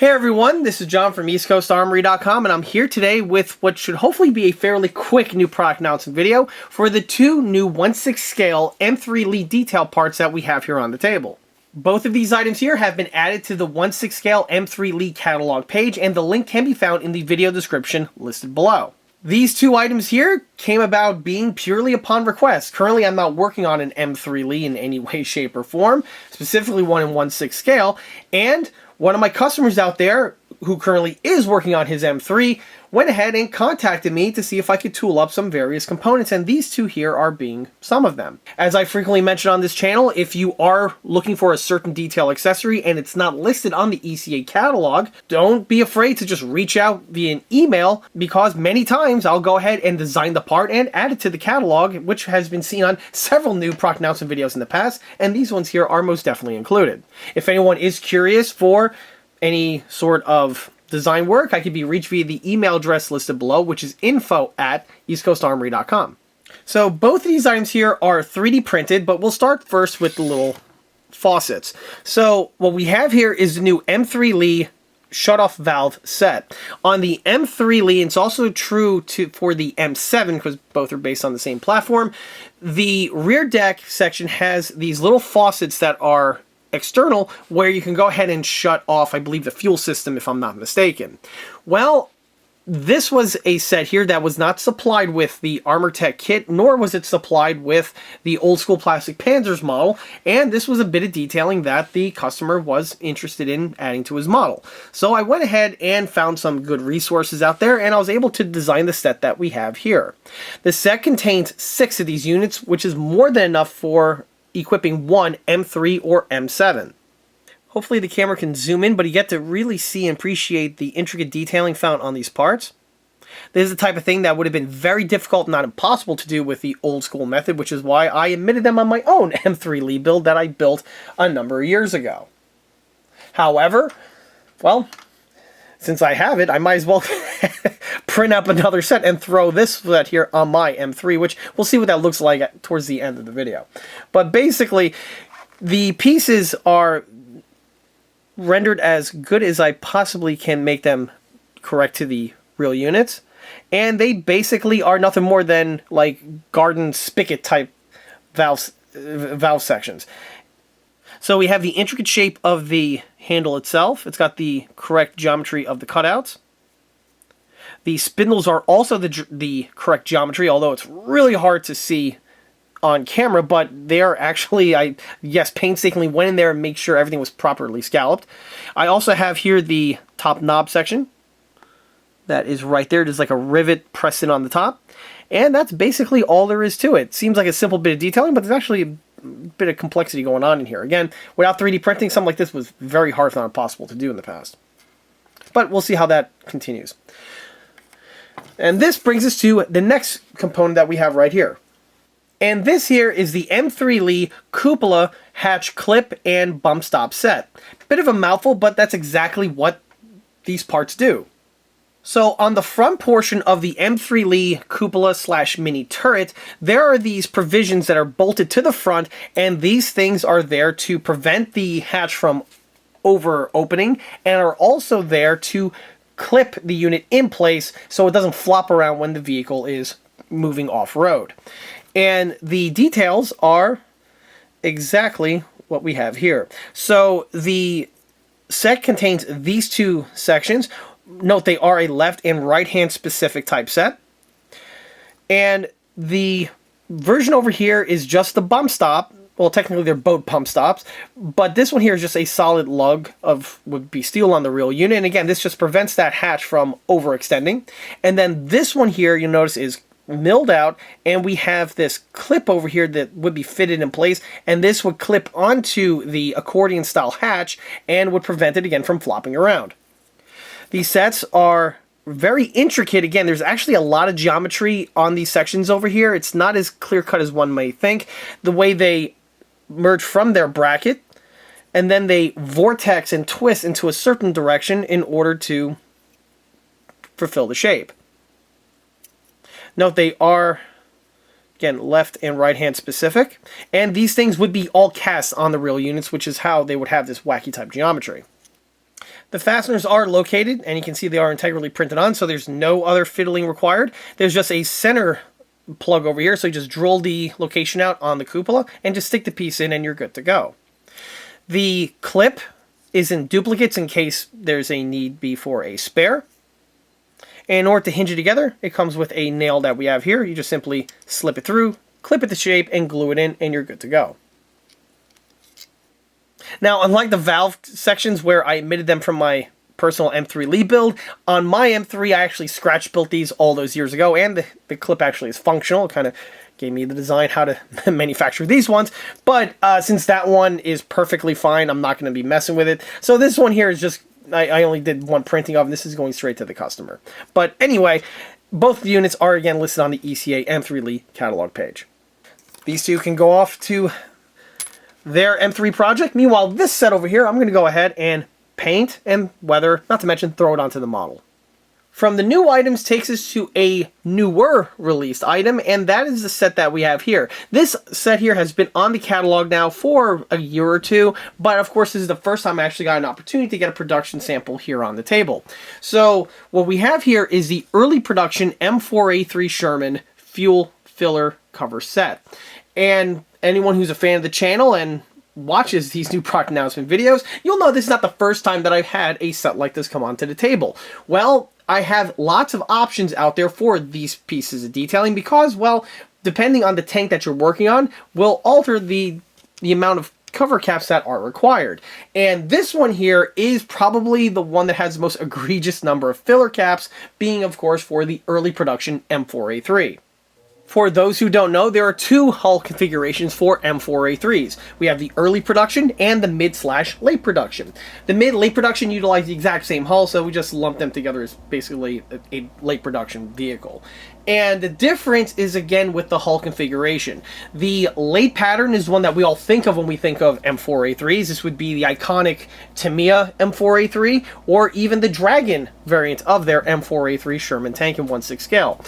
Hey everyone, this is John from EastCoastArmory.com, and I'm here today with what should hopefully be a fairly quick new product announcement video for the two new 1/6 scale M3 Lee detail parts that we have here on the table. Both of these items here have been added to the 1/6 scale M3 Lee catalog page, and the link can be found in the video description listed below. These two items here came about being purely upon request. Currently, I'm not working on an M3 Lee in any way, shape, or form, specifically one in 1/6 scale, and one of my customers out there, who currently is working on his M3, went ahead and contacted me to see if I could tool up some various components, and these two here are being some of them. As I frequently mention on this channel, if you are looking for a certain detail accessory and it's not listed on the ECA catalog, don't be afraid to just reach out via an email, because many times I'll go ahead and design the part and add it to the catalog, which has been seen on several new product announcement videos in the past, and these ones here are most definitely included. If anyone is curious for any sort of design work, I can be reached via the email address listed below, which is info@eastcoastarmory.com. So both of these items here are 3D printed, but we'll start first with the little faucets. So what we have here is the new M3 Lee shutoff valve set. On the M3 Lee, it's also true for the M7, because both are based on the same platform, the rear deck section has these little faucets that are external, where you can go ahead and shut off, I believe, the fuel system, if I'm not mistaken. Well, this was a set here that was not supplied with the ArmorTech kit, nor was it supplied with the old school plastic Panzers model, and this was a bit of detailing that the customer was interested in adding to his model. So I went ahead and found some good resources out there, and I was able to design the set that we have here. The set contains 6 of these units, which is more than enough for equipping one M3 or M7. Hopefully the camera can zoom in, but you get to really see and appreciate the intricate detailing found on these parts. This is the type of thing that would have been very difficult, not impossible, to do with the old school method, which is why I omitted them on my own M3 Lee build that I built a number of years ago. However, well, since I have it, I might as well print up another set and throw this set here on my M3, which we'll see what that looks like towards the end of the video. But basically, the pieces are rendered as good as I possibly can make them correct to the real units, and they basically are nothing more than like garden spigot type valve sections. So we have the intricate shape of the handle itself. It's got the correct geometry of the cutouts. The spindles are also the correct geometry, although it's really hard to see on camera, but they are actually, yes, painstakingly went in there and made sure everything was properly scalloped. I also have here the top knob section. That is right there. There's like a rivet pressed in on the top. And that's basically all there is to it. Seems like a simple bit of detailing, but there's actually a bit of complexity going on in here. Again, without 3D printing, something like this was very hard, if not impossible, to do in the past. But we'll see how that continues. And this brings us to the next component that we have right here. And this here is the M3 Lee cupola hatch clip and bump stop set. Bit of a mouthful, but that's exactly what these parts do. So on the front portion of the M3 Lee cupola / mini turret, there are these provisions that are bolted to the front, and these things are there to prevent the hatch from over opening, and are also there to clip the unit in place so it doesn't flop around when the vehicle is moving off-road. And the details are exactly what we have here. So the set contains these two sections. Note they are a left and right hand specific type set. And the version over here is just the bump stop. Well, technically they're both pump stops, but this one here is just a solid lug would be steel on the real unit. And again, this just prevents that hatch from overextending. And then this one here, you'll notice, is milled out, and we have this clip over here that would be fitted in place, and this would clip onto the accordion style hatch and would prevent it again from flopping around. These sets are very intricate. Again, there's actually a lot of geometry on these sections over here. It's not as clear-cut as one may think. The way they merge from their bracket, and then they vortex and twist into a certain direction in order to fulfill the shape. Note they are, again, left and right hand specific, and these things would be all cast on the real units, which is how they would have this wacky type geometry. The fasteners are located, and you can see they are integrally printed on, so there's no other fiddling required. There's just a center plug over here, so you just drill the location out on the cupola and just stick the piece in and you're good to go. The clip is in duplicates in case there's a need be for a spare. And in order to hinge it together, it comes with a nail that we have here. You just simply slip it through, clip it to shape, and glue it in, and you're good to go. Now, unlike the valve sections where I omitted them from my personal M3 Lee build, on my M3 I actually scratch built these all those years ago, and the clip actually is functional. It kind of gave me the design how to manufacture these ones, but since that one is perfectly fine, I'm not going to be messing with it. So this one here is just, I only did one printing of, and this is going straight to the customer. But anyway, both units are again listed on the ECA M3 Lee catalog page. These two can go off to their M3 project. Meanwhile, this set over here, I'm going to go ahead and paint and weather, not to mention throw it onto the model. From the new items takes us to a newer released item, and that is the set that we have here. This set here has been on the catalog now for a year or two, but of course this is the first time I actually got an opportunity to get a production sample here on the table. So what we have here is the early production M4A3 Sherman fuel filler cover set. And anyone who's a fan of the channel and watches these new product announcement videos, you'll know this is not the first time that I've had a set like this come onto the table. Well, I have lots of options out there for these pieces of detailing because, well, depending on the tank that you're working on, will alter the amount of cover caps that are required. And this one here is probably the one that has the most egregious number of filler caps, being, of course, for the early production M4A3. For those who don't know, there are two hull configurations for M4A3s. We have the early production and the mid/late production. The mid-late production utilize the exact same hull, so we just lump them together as basically a late production vehicle. And the difference is, again, with the hull configuration. The late pattern is one that we all think of when we think of M4A3s. This would be the iconic Tamiya M4A3, or even the Dragon variant of their M4A3 Sherman tank in 1/6 scale.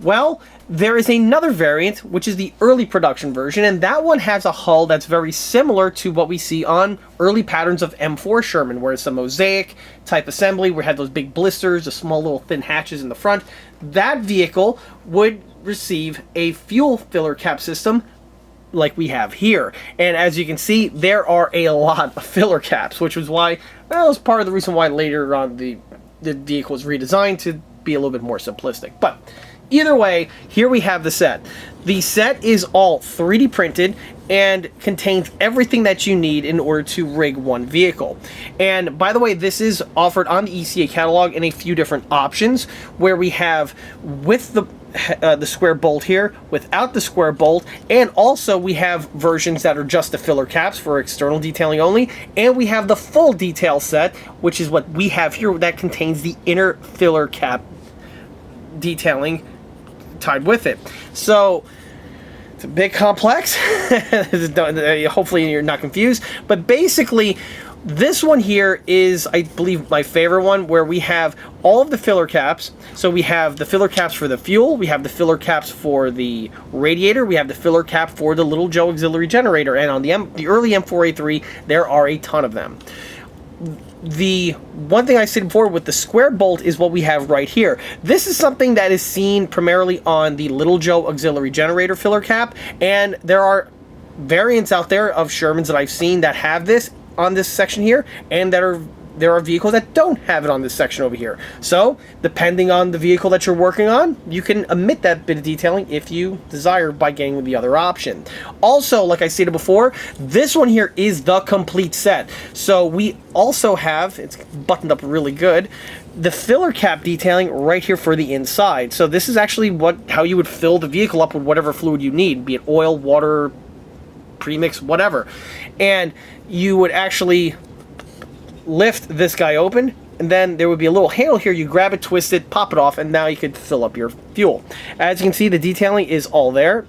Well, there is another variant, which is the early production version, and that one has a hull that's very similar to what we see on early patterns of M4 Sherman, where it's a mosaic type assembly, where it had those big blisters, the small little thin hatches in the front. That vehicle would receive a fuel filler cap system like we have here. And as you can see, there are a lot of filler caps, which was why, well, it was part of the reason why later on the vehicle was redesigned to be a little bit more simplistic. But either way, here we have the set. The set is all 3D printed and contains everything that you need in order to rig one vehicle. And by the way, this is offered on the ECA catalog in a few different options, where we have with the square bolt here, without the square bolt, and also we have versions that are just the filler caps for external detailing only, and we have the full detail set, which is what we have here, that contains the inner filler cap detailing tied with it. So it's a bit complex. Hopefully you're not confused, but basically this one here is, I believe, my favorite one, where we have all of the filler caps. So we have the filler caps for the fuel, we have the filler caps for the radiator, we have the filler cap for the Little Joe auxiliary generator, and on the early M4A3 there are a ton of them. The one thing I said before with the square bolt is what we have right here. This is something that is seen primarily on the Little Joe auxiliary generator filler cap, and there are variants out there of Shermans that I've seen that have this on this section here, and there are vehicles that don't have it on this section over here. So, depending on the vehicle that you're working on, you can omit that bit of detailing if you desire by getting with the other option. Also, like I stated before, this one here is the complete set. So we also have, it's buttoned up really good, the filler cap detailing right here for the inside. So this is actually how you would fill the vehicle up with whatever fluid you need, be it oil, water, premix, whatever. And you would actually lift this guy open, and then there would be a little handle here. You grab it, twist it, pop it off, and now you could fill up your fuel. As you can see, the detailing is all there.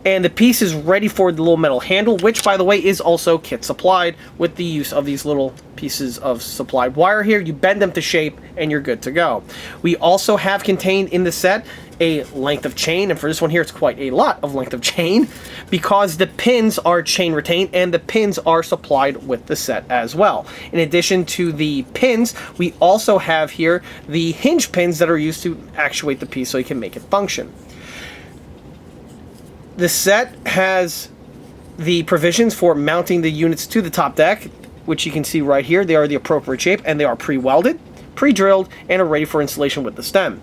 And the piece is ready for the little metal handle, which, by the way, is also kit supplied with the use of these little pieces of supplied wire here. You bend them to shape, and you're good to go. We also have contained in the set a length of chain, and for this one here, it's quite a lot of length of chain, because the pins are chain retained, and the pins are supplied with the set as well. In addition to the pins, we also have here the hinge pins that are used to actuate the piece so you can make it function. The set has the provisions for mounting the units to the top deck, which you can see right here. They are the appropriate shape, and they are pre-welded, pre-drilled, and are ready for installation with the stem.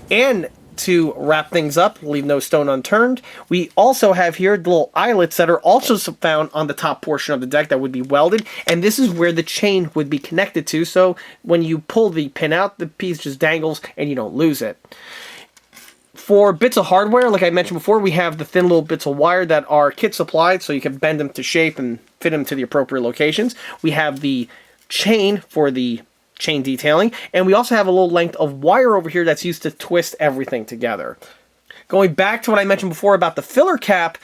And to wrap things up, leave no stone unturned, we also have here the little eyelets that are also found on the top portion of the deck that would be welded, and this is where the chain would be connected to, so when you pull the pin out, the piece just dangles and you don't lose it. For bits of hardware, like I mentioned before, we have the thin little bits of wire that are kit supplied, so you can bend them to shape and fit them to the appropriate locations. We have the chain for the chain detailing, and we also have a little length of wire over here that's used to twist everything together. Going back to what I mentioned before about the filler cap,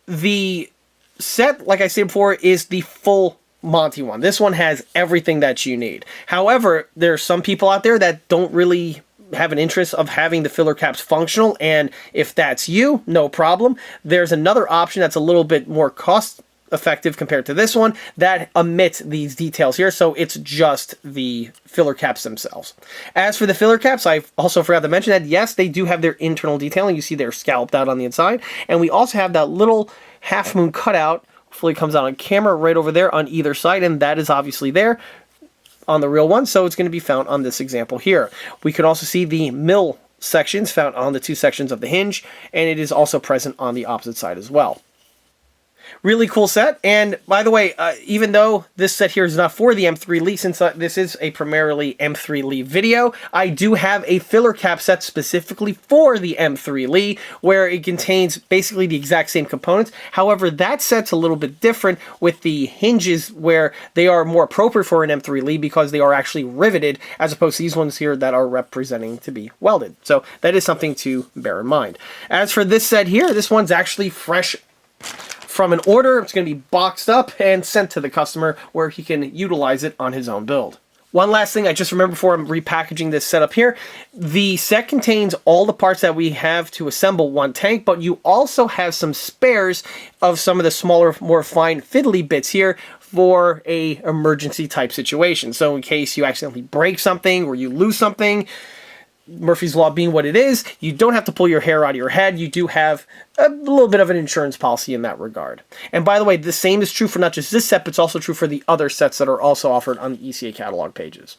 the set, like I said before, is the full Monty one. This one has everything that you need. However, there are some people out there that don't really have an interest of having the filler caps functional, and if that's you, no problem. There's another option that's a little bit more cost effective compared to this one that omits these details here, so it's just the filler caps themselves. As for the filler caps, I also forgot to mention that yes, they do have their internal detailing. You see they're scalloped out on the inside, and we also have that little half moon cutout. Hopefully it comes out on camera right over there on either side, and that is obviously there on the real one, so it's going to be found on this example here. We can also see the mill sections found on the two sections of the hinge, and it is also present on the opposite side as well. Really cool set, and by the way, even though this set here is not for the M3 Lee, since this is a primarily M3 Lee video, I do have a filler cap set specifically for the M3 Lee, where it contains basically the exact same components. However, that set's a little bit different with the hinges, where they are more appropriate for an M3 Lee because they are actually riveted, as opposed to these ones here that are representing to be welded. So that is something to bear in mind. As for this set here, this one's actually fresh from an order. It's going to be boxed up and sent to the customer where he can utilize it on his own build. One last thing I just remembered before I'm repackaging this setup here, the set contains all the parts that we have to assemble one tank, but you also have some spares of some of the smaller, more fine fiddly bits here for a emergency type situation. So in case you accidentally break something or you lose something, Murphy's Law being what it is, you don't have to pull your hair out of your head. You do have a little bit of an insurance policy in that regard. And by the way, the same is true for not just this set, but it's also true for the other sets that are also offered on the ECA catalog pages.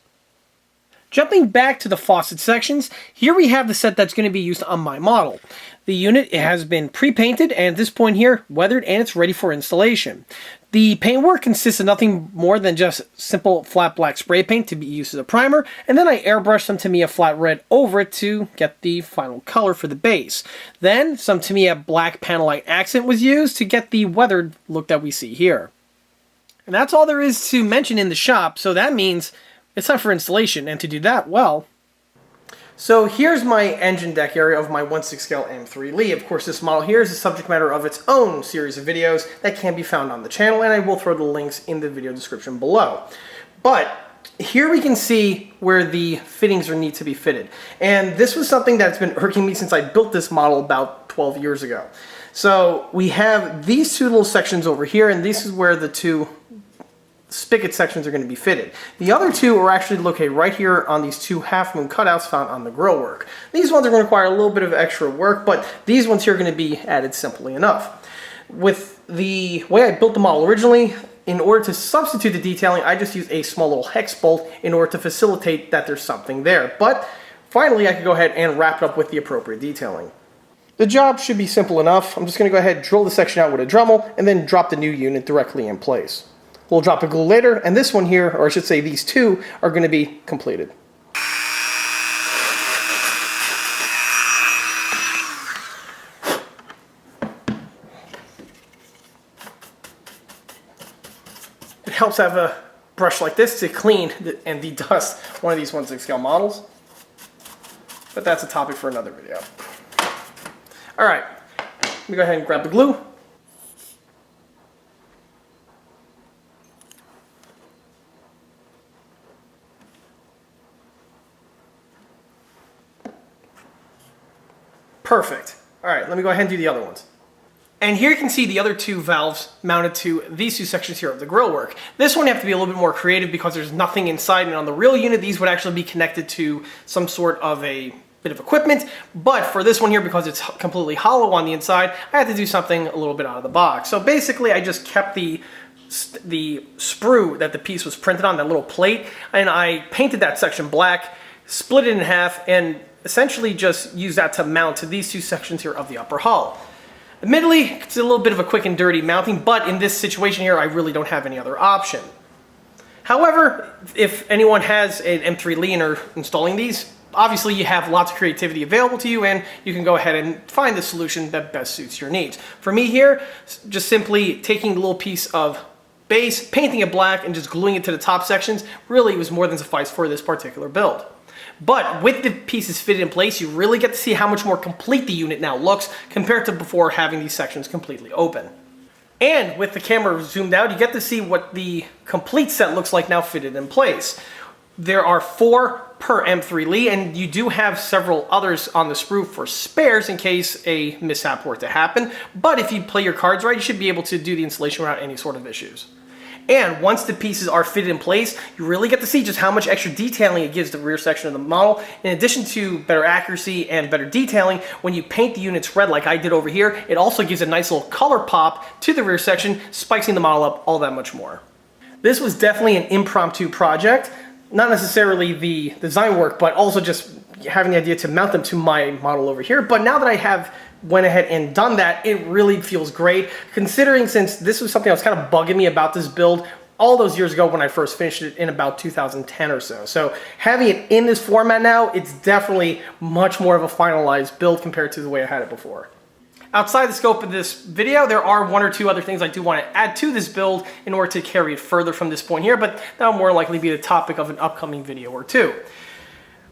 Jumping back to the faucet sections, here we have the set that's going to be used on my model. The unit has been pre-painted, and at this point here, weathered, and it's ready for installation. The paintwork consists of nothing more than just simple flat black spray paint to be used as a primer, and then I airbrushed some Tamiya flat red over it to get the final color for the base. Then some Tamiya black panelite accent was used to get the weathered look that we see here. And that's all there is to mention in the shop, so that means it's time for installation, and to do that, well, so here's my engine deck area of my 1/6 scale M3 Lee. Of course, this model here is the subject matter of its own series of videos that can be found on the channel, and I will throw the links in the video description below. But here we can see where the fittings need to be fitted. And this was something that's been irking me since I built this model about 12 years ago. So we have these two little sections over here, and this is where the two spigot sections are going to be fitted. The other two are actually located right here on these two half moon cutouts found on the grill work. These ones are going to require a little bit of extra work, but these ones here are going to be added simply enough. With the way I built the model originally, in order to substitute the detailing, I just used a small little hex bolt in order to facilitate that there's something there. But finally, I could go ahead and wrap it up with the appropriate detailing. The job should be simple enough. I'm just going to go ahead and drill the section out with a Dremel and then drop the new unit directly in place. We'll drop the glue later, and this one here, or I should say these two, are going to be completed. It helps to have a brush like this to clean and de-dust one of these 1/6 scale models, but that's a topic for another video. Alright, Let me go ahead and grab the glue. Perfect. All right, let me go ahead and do the other ones. And here you can see the other two valves mounted to these two sections here of the grill work. This one you have to be a little bit more creative because there's nothing inside, and on the real unit these would actually be connected to some sort of a bit of equipment. But for this one here, because it's completely hollow on the inside, I had to do something a little bit out of the box. So basically I just kept the sprue that the piece was printed on, that little plate, and I painted that section black, split it in half, and essentially just used that to mount to these two sections here of the upper hull. Admittedly, it's a little bit of a quick and dirty mounting, but in this situation here, I really don't have any other option. However, if anyone has an M3 Lee and are installing these, obviously you have lots of creativity available to you, and you can go ahead and find the solution that best suits your needs. For me here, just simply taking a little piece of base, painting it black, and just gluing it to the top sections really was more than suffice for this particular build. But with the pieces fitted in place, you really get to see how much more complete the unit now looks compared to before having these sections completely open. And with the camera zoomed out, you get to see what the complete set looks like now fitted in place. There are 4 per M3 Lee, and you do have several others on the sprue for spares in case a mishap were to happen. But if you play your cards right, you should be able to do the installation without any sort of issues. And once the pieces are fitted in place, you really get to see just how much extra detailing it gives the rear section of the model. In addition to better accuracy and better detailing, when you paint the units red like I did over here, it also gives a nice little color pop to the rear section, spicing the model up all that much more. This was definitely an impromptu project. Not necessarily the design work, but also just having the idea to mount them to my model over here. But now that I have went ahead and done that, it really feels great, considering since this was something that was kind of bugging me about this build all those years ago when I first finished it in about 2010 or so. So having it in this format now, it's definitely much more of a finalized build compared to the way I had it before. Outside the scope of this video, there are 1 or 2 other things I do want to add to this build in order to carry it further from this point here, but that'll more likely be the topic of an upcoming video or 2.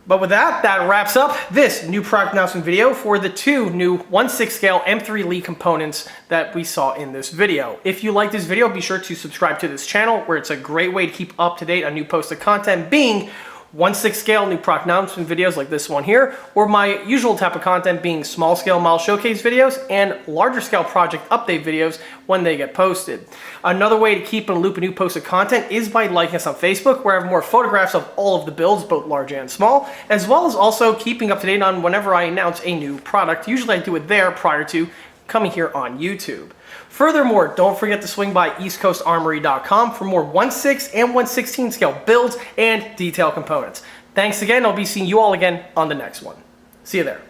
But with that, that wraps up this new product announcement video for the 2 new 1/6 scale M3 Lee components that we saw in this video. If you like this video, be sure to subscribe to this channel, where it's a great way to keep up to date on new posted content, being 1/6 scale new product announcement videos like this one here, or my usual type of content being small scale model showcase videos and larger scale project update videos when they get posted. Another way to keep in a loop of new posted content is by liking us on Facebook, where I have more photographs of all of the builds, both large and small, as well as also keeping up to date on whenever I announce a new product. Usually I do it there prior to coming here on YouTube. Furthermore, don't forget to swing by eastcoastarmory.com for more 1/6 and 1/16 scale builds and detail components. Thanks again. I'll be seeing you all again on the next one. See you there.